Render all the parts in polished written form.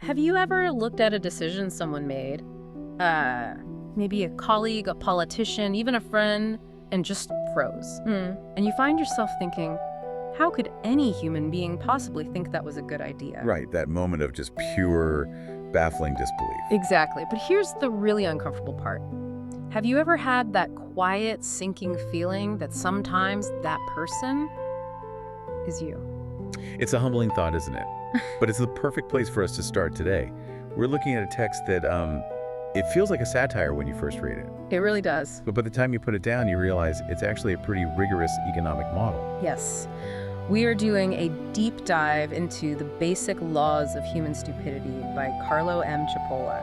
Have you ever looked at a decision someone made, maybe a colleague, a politician, even a friend, and just froze? And you find yourself thinking, how could any human being possibly think that was a good idea? Right, that moment of just pure, baffling disbelief. Exactly. But here's the really uncomfortable part. Have you ever had that quiet, sinking feeling that sometimes that person is you? It's a humbling thought, isn't it? But it's the perfect place for us to start today. We're looking at a text that, it feels like a satire when you first read it. It really does. But by the time you put it down, you realize it's actually a pretty rigorous economic model. Yes. We are doing a deep dive into the basic laws of human stupidity by Carlo M. Cipolla.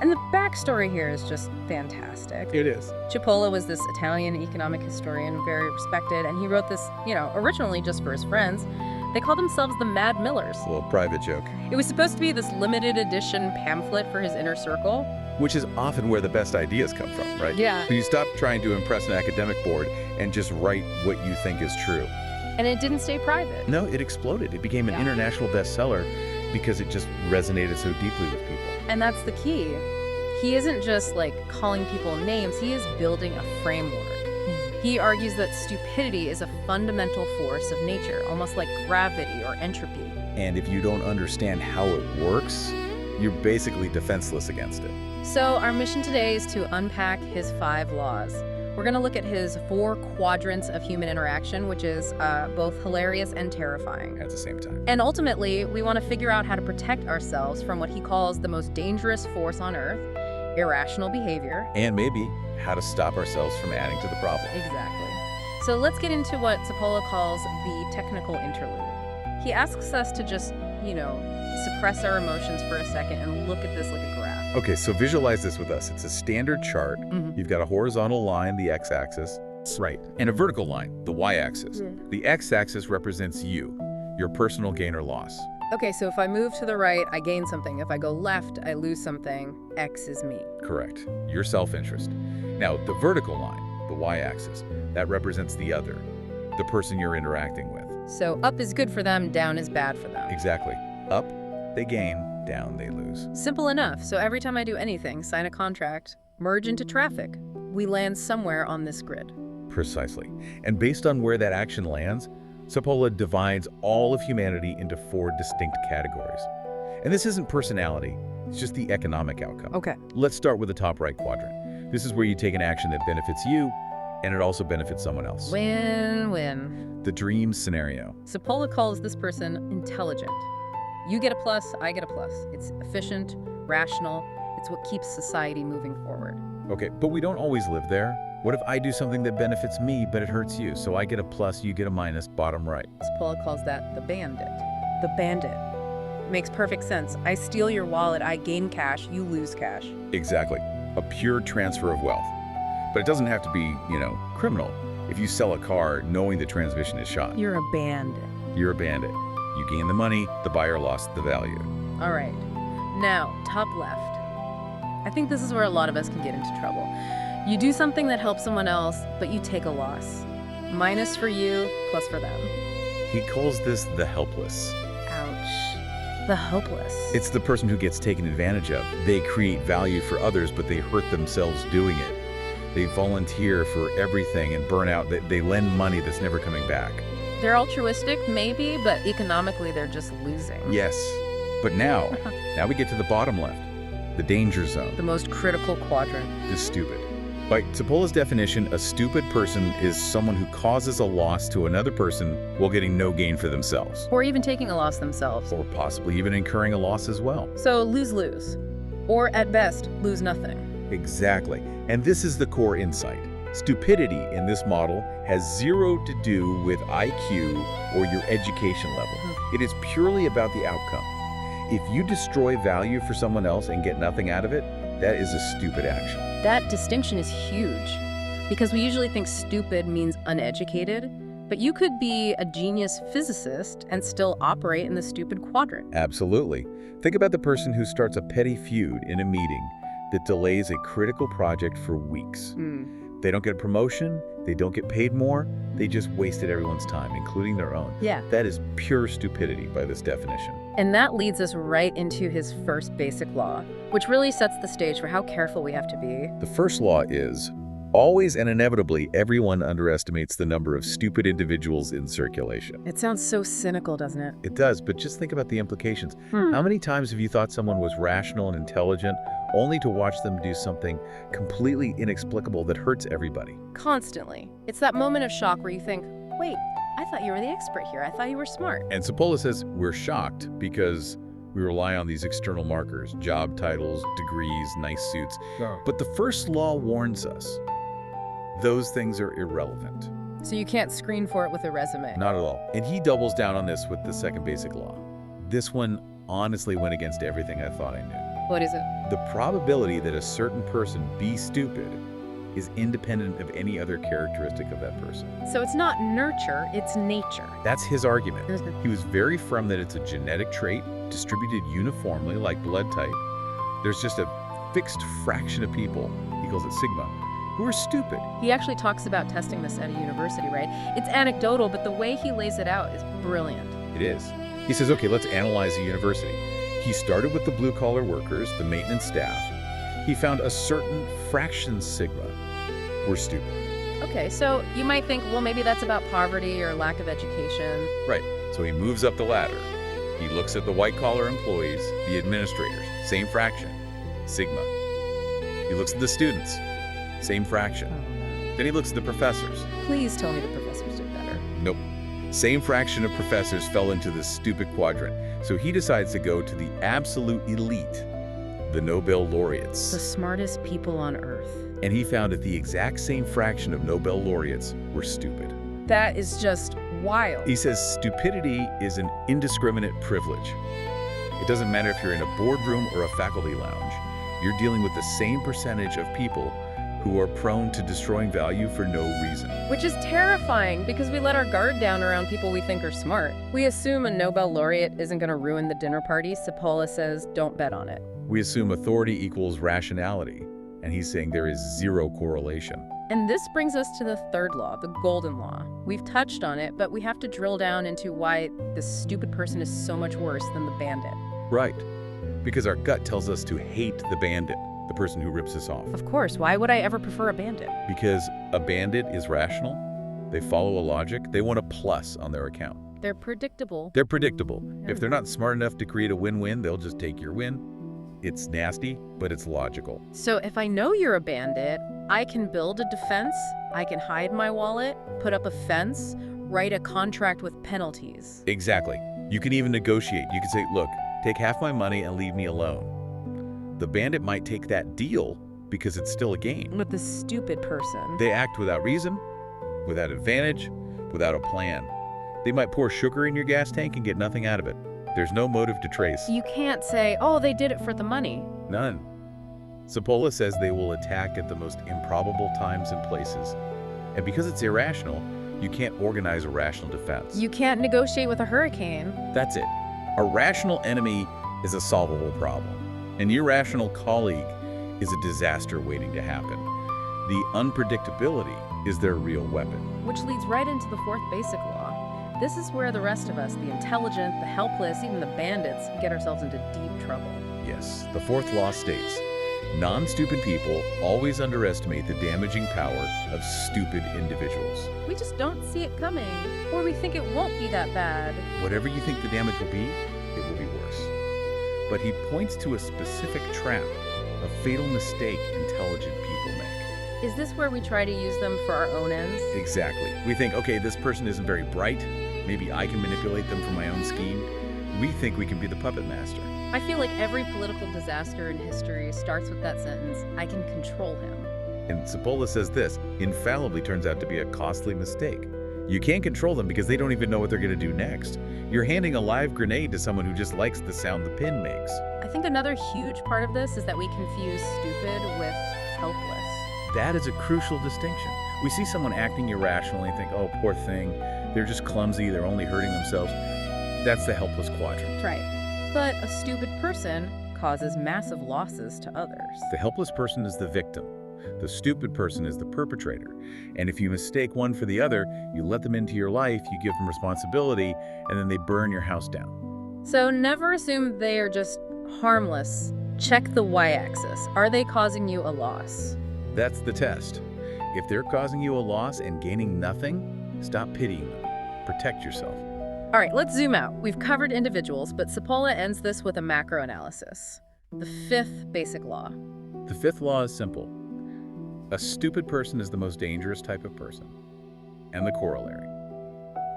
And the backstory here is just fantastic. It is. Cipolla was this Italian economic historian, very respected, and he wrote this, originally just for his friends. They called themselves the Mad Millers. A little private joke. It was supposed to be this limited edition pamphlet for his inner circle. Which is often where the best ideas come from, right? Yeah. When you stop trying to impress an academic board and just write what you think is true. And it didn't stay private. No, it exploded. It became an international bestseller because it just resonated so deeply with people. And that's the key. He isn't just calling people names, he is building a framework. He argues that stupidity is a fundamental force of nature, almost like gravity or entropy. And if you don't understand how it works, you're basically defenseless against it. So our mission today is to unpack his 5 laws. We're going to look at his 4 quadrants of human interaction, which is both hilarious and terrifying. At the same time. And ultimately, we want to figure out how to protect ourselves from what he calls the most dangerous force on Earth, irrational behavior. And maybe how to stop ourselves from adding to the problem. Exactly. So let's get into what Cipolla calls the technical interlude. He asks us to just, suppress our emotions for a second and look at this like a graph. Okay, so visualize this with us. It's a standard chart. You've got a horizontal line, the x-axis. Right. And a vertical line, the y-axis. The x-axis represents you, your personal gain or loss. Okay, so if I move to the right, I gain something. If I go left, I lose something. X is me. Correct. Your self-interest. Now, the vertical line, the y-axis, that represents the other, the person you're interacting with. So up is good for them, down is bad for them. Exactly. Up, they gain. Down, they lose. Simple enough. So every time I do anything, sign a contract, merge into traffic, we land somewhere on this grid. Precisely. And based on where that action lands, Cipolla divides all of humanity into 4 distinct categories. And this isn't personality, it's just the economic outcome. Okay. Let's start with the top right quadrant. This is where you take an action that benefits you, and it also benefits someone else. Win-win. The dream scenario. Cipolla calls this person intelligent. You get a plus, I get a plus. It's efficient, rational. It's what keeps society moving forward. Okay, but we don't always live there. What if I do something that benefits me, but it hurts you? So I get a plus, you get a minus, bottom right. Cipolla calls that the bandit. The bandit. Makes perfect sense. I steal your wallet, I gain cash, you lose cash. Exactly. A pure transfer of wealth. But it doesn't have to be, criminal. If you sell a car knowing the transmission is shot, You're a bandit. you're a bandit. You gain the money, the buyer lost the value. All right. Now, top left. I think this is where a lot of us can get into trouble. You do something that helps someone else, but you take a loss. Minus for you, plus for them. He calls this the helpless. Ouch. The hopeless. It's the person who gets taken advantage of. They create value for others, but they hurt themselves doing it. They volunteer for everything and burn out. They lend money that's never coming back. They're altruistic, maybe, but economically they're just losing. Yes, but now we get to the bottom left, the danger zone, The most critical quadrant. the stupid. By Cipolla's definition, a stupid person is someone who causes a loss to another person while getting no gain for themselves, Or even taking a loss themselves. or possibly even incurring a loss as well. So lose-lose. Or at best, lose nothing. Exactly, and this is the core insight. Stupidity in this model has zero to do with IQ or your education level. It is purely about the outcome. If you destroy value for someone else and get nothing out of it, that is a stupid action. That distinction is huge, because we usually think stupid means uneducated, but you could be a genius physicist and still operate in the stupid quadrant. Absolutely. Think about the person who starts a petty feud in a meeting that delays a critical project for weeks. They don't get a promotion, they don't get paid more, they just wasted everyone's time, including their own. Yeah. That is pure stupidity by this definition. And that leads us right into his first basic law, which really sets the stage for how careful we have to be. The first law is, always and inevitably, everyone underestimates the number of stupid individuals in circulation. It sounds so cynical, doesn't it? It does, but just think about the implications. How many times have you thought someone was rational and intelligent, only to watch them do something completely inexplicable that hurts everybody? Constantly. It's that moment of shock where you think, wait, I thought you were the expert here. I thought you were smart. And Cipolla says we're shocked because we rely on these external markers, job titles, degrees, nice suits. But the first law warns us, those things are irrelevant. So you can't screen for it with a resume. Not at all. And he doubles down on this with the second basic law. This one honestly went against everything I thought I knew. What is it? The probability that a certain person be stupid is independent of any other characteristic of that person. So it's not nurture, it's nature. That's his argument. He was very firm that it's a genetic trait distributed uniformly like blood type. There's just a fixed fraction of people, he calls it sigma, who are stupid. He actually talks about testing this at a university, right? It's anecdotal, but the way he lays it out is brilliant. It is. He says, okay, let's analyze the university. He started with the blue-collar workers, the maintenance staff. He found a certain fraction sigma were stupid. Okay, so you might think, well, maybe that's about poverty or lack of education. Right. So he moves up the ladder. He looks at the white-collar employees, the administrators, same fraction, sigma. He looks at the students, same fraction. Then he looks at the professors. Please tell me the professors did better. Nope. Same fraction of professors fell into this stupid quadrant. So he decides to go to the absolute elite, the Nobel laureates. The smartest people on Earth. And he found that the exact same fraction of Nobel laureates were stupid. That is just wild. He says stupidity is an indiscriminate privilege. It doesn't matter if you're in a boardroom or a faculty lounge. You're dealing with the same percentage of people who are prone to destroying value for no reason. Which is terrifying because we let our guard down around people we think are smart. We assume a Nobel laureate isn't going to ruin the dinner party. Cipolla says, don't bet on it. We assume authority equals rationality, and he's saying there is zero correlation. And this brings us to the third law, the golden law. We've touched on it, but we have to drill down into why this stupid person is so much worse than the bandit. Right. Because our gut tells us to hate the bandit, the person who rips us off. Of course, why would I ever prefer a bandit? Because a bandit is rational, they follow a logic, they want a plus on their account. They're predictable. They're predictable. If they're not smart enough to create a win-win, they'll just take your win. It's nasty, but it's logical. So if I know you're a bandit, I can build a defense, I can hide my wallet, put up a fence, write a contract with penalties. Exactly. You can even negotiate. You can say, look, take half my money and leave me alone. The bandit might take that deal because it's still a game. With the stupid person. They act without reason, without advantage, without a plan. They might pour sugar in your gas tank and get nothing out of it. There's no motive to trace. You can't say, oh, they did it for the money. None. Cipolla says they will attack at the most improbable times and places. And because it's irrational, you can't organize a rational defense. You can't negotiate with a hurricane. That's it. A rational enemy is a solvable problem. An irrational colleague is a disaster waiting to happen. The unpredictability is their real weapon. Which leads right into the fourth basic law. This is where the rest of us, the intelligent, the helpless, even the bandits, get ourselves into deep trouble. Yes, the fourth law states, non-stupid people always underestimate the damaging power of stupid individuals. We just don't see it coming, or we think it won't be that bad. Whatever you think the damage will be, it will be worse. But he points to a specific trap, a fatal mistake intelligent people make. Is this where we try to use them for our own ends? Exactly. We think, okay, this person isn't very bright. Maybe I can manipulate them for my own scheme. We think we can be the puppet master. I feel like every political disaster in history starts with that sentence, I can control him. And Cipolla says this infallibly turns out to be a costly mistake. You can't control them because they don't even know what they're going to do next. You're handing a live grenade to someone who just likes the sound the pin makes. I think another huge part of this is that we confuse stupid with helpless. That is a crucial distinction. We see someone acting irrationally and think, oh, poor thing, they're just clumsy, they're only hurting themselves. That's the helpless quadrant. Right. But a stupid person causes massive losses to others. The helpless person is the victim. The stupid person is the perpetrator. And if you mistake one for the other, you let them into your life, you give them responsibility, and then they burn your house down. So never assume they are just harmless. Check the y-axis. Are they causing you a loss? That's the test. If they're causing you a loss and gaining nothing, stop pitying them. Protect yourself. All right, let's zoom out. We've covered individuals, but Cipolla ends this with a macro analysis. The fifth basic law. The fifth law is simple. A stupid person is the most dangerous type of person. And the corollary.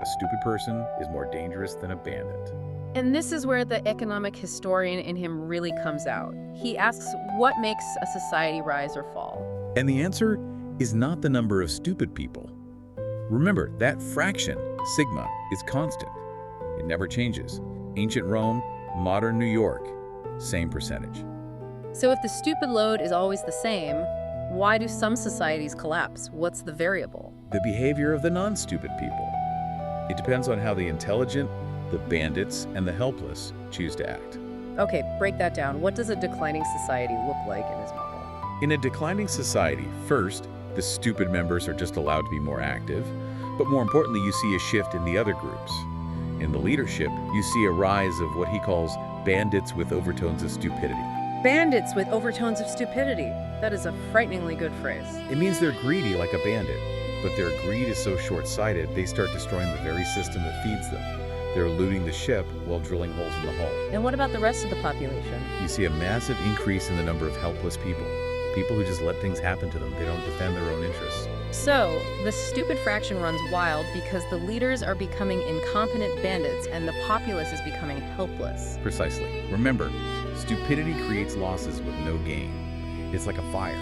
A stupid person is more dangerous than a bandit. And this is where the economic historian in him really comes out. He asks, what makes a society rise or fall? And the answer is not the number of stupid people. Remember, that fraction, sigma, is constant. It never changes. Ancient Rome, modern New York, same percentage. So if the stupid load is always the same, why do some societies collapse? What's the variable? The behavior of the non-stupid people. It depends on how the intelligent, the bandits, and the helpless choose to act. Okay, break that down. What does a declining society look like in his model? In a declining society, first, the stupid members are just allowed to be more active, but more importantly, you see a shift in the other groups. In the leadership, you see a rise of what he calls bandits with overtones of stupidity. Bandits with overtones of stupidity. That is a frighteningly good phrase. It means they're greedy like a bandit, but their greed is so short-sighted they start destroying the very system that feeds them. They're looting the ship while drilling holes in the hull. And what about the rest of the population? You see a massive increase in the number of helpless people. People who just let things happen to them. They don't defend their own interests. So, the stupid fraction runs wild because the leaders are becoming incompetent bandits and the populace is becoming helpless. Precisely. Remember, stupidity creates losses with no gain. It's like a fire.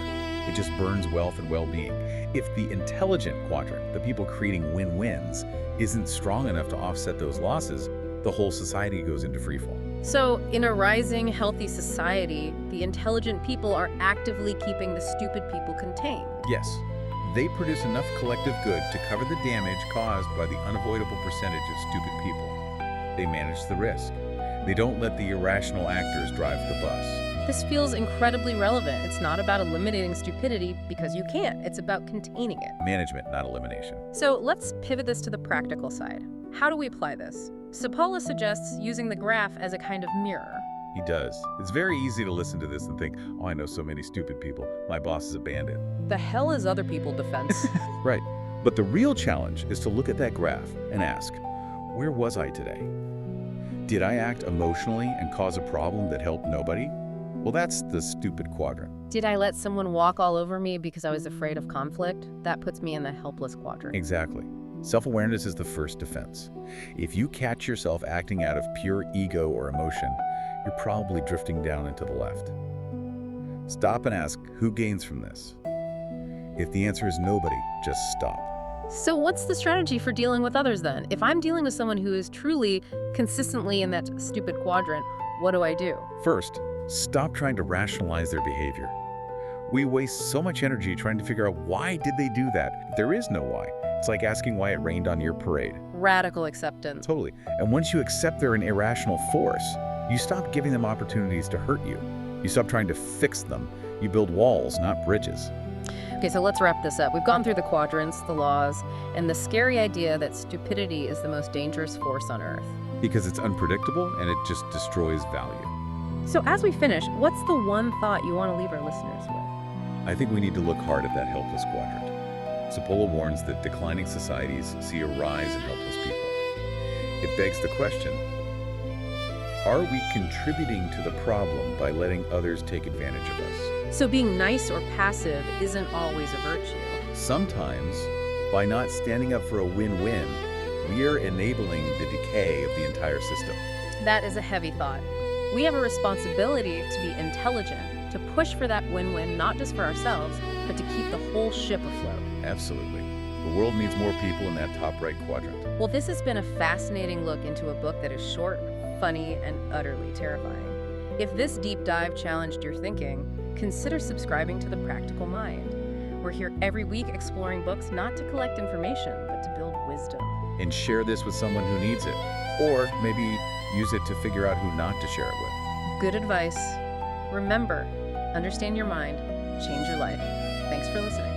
It just burns wealth and well-being. If the intelligent quadrant, the people creating win-wins, isn't strong enough to offset those losses, the whole society goes into freefall. So, in a rising, healthy society, the intelligent people are actively keeping the stupid people contained. Yes, they produce enough collective good to cover the damage caused by the unavoidable percentage of stupid people. They manage the risk. They don't let the irrational actors drive the bus. This feels incredibly relevant. It's not about eliminating stupidity because you can't. It's about containing it. Management, not elimination. So let's pivot this to the practical side. How do we apply this? Cipolla suggests using the graph as a kind of mirror. He does. It's very easy to listen to this and think, oh, I know so many stupid people. My boss is a bandit. The hell is other people defense? Right. But the real challenge is to look at that graph and ask, where was I today? Did I act emotionally and cause a problem that helped nobody? Well, that's the stupid quadrant. Did I let someone walk all over me because I was afraid of conflict? That puts me in the helpless quadrant. Exactly. Self-awareness is the first defense. If you catch yourself acting out of pure ego or emotion, you're probably drifting down into the left. Stop and ask, who gains from this? If the answer is nobody, just stop. So what's the strategy for dealing with others then? If I'm dealing with someone who is truly consistently in that stupid quadrant, what do I do? First, stop trying to rationalize their behavior. We waste so much energy trying to figure out why did they do that. There is no why. It's like asking why it rained on your parade. Radical acceptance. Totally. And once you accept they're an irrational force, you stop giving them opportunities to hurt you. You stop trying to fix them. You build walls, not bridges. Okay, so let's wrap this up. We've gone through the quadrants, the laws, and the scary idea that stupidity is the most dangerous force on Earth. Because it's unpredictable and it just destroys value. So as we finish, what's the one thought you want to leave our listeners with? I think we need to look hard at that helpless quadrant. Cipolla warns that declining societies see a rise in helpless people. It begs the question, are we contributing to the problem by letting others take advantage of us? So being nice or passive isn't always a virtue. Sometimes, by not standing up for a win-win, we are enabling the decay of the entire system. That is a heavy thought. We have a responsibility to be intelligent, to push for that win-win, not just for ourselves, but to keep the whole ship afloat. Absolutely. The world needs more people in that top right quadrant. Well, this has been a fascinating look into a book that is short, funny, and utterly terrifying. If this deep dive challenged your thinking, consider subscribing to The Practical Mind. We're here every week exploring books not to collect information, but to build wisdom. And share this with someone who needs it. Or maybe use it to figure out who not to share it with. Good advice. Remember, understand your mind, change your life. Thanks for listening.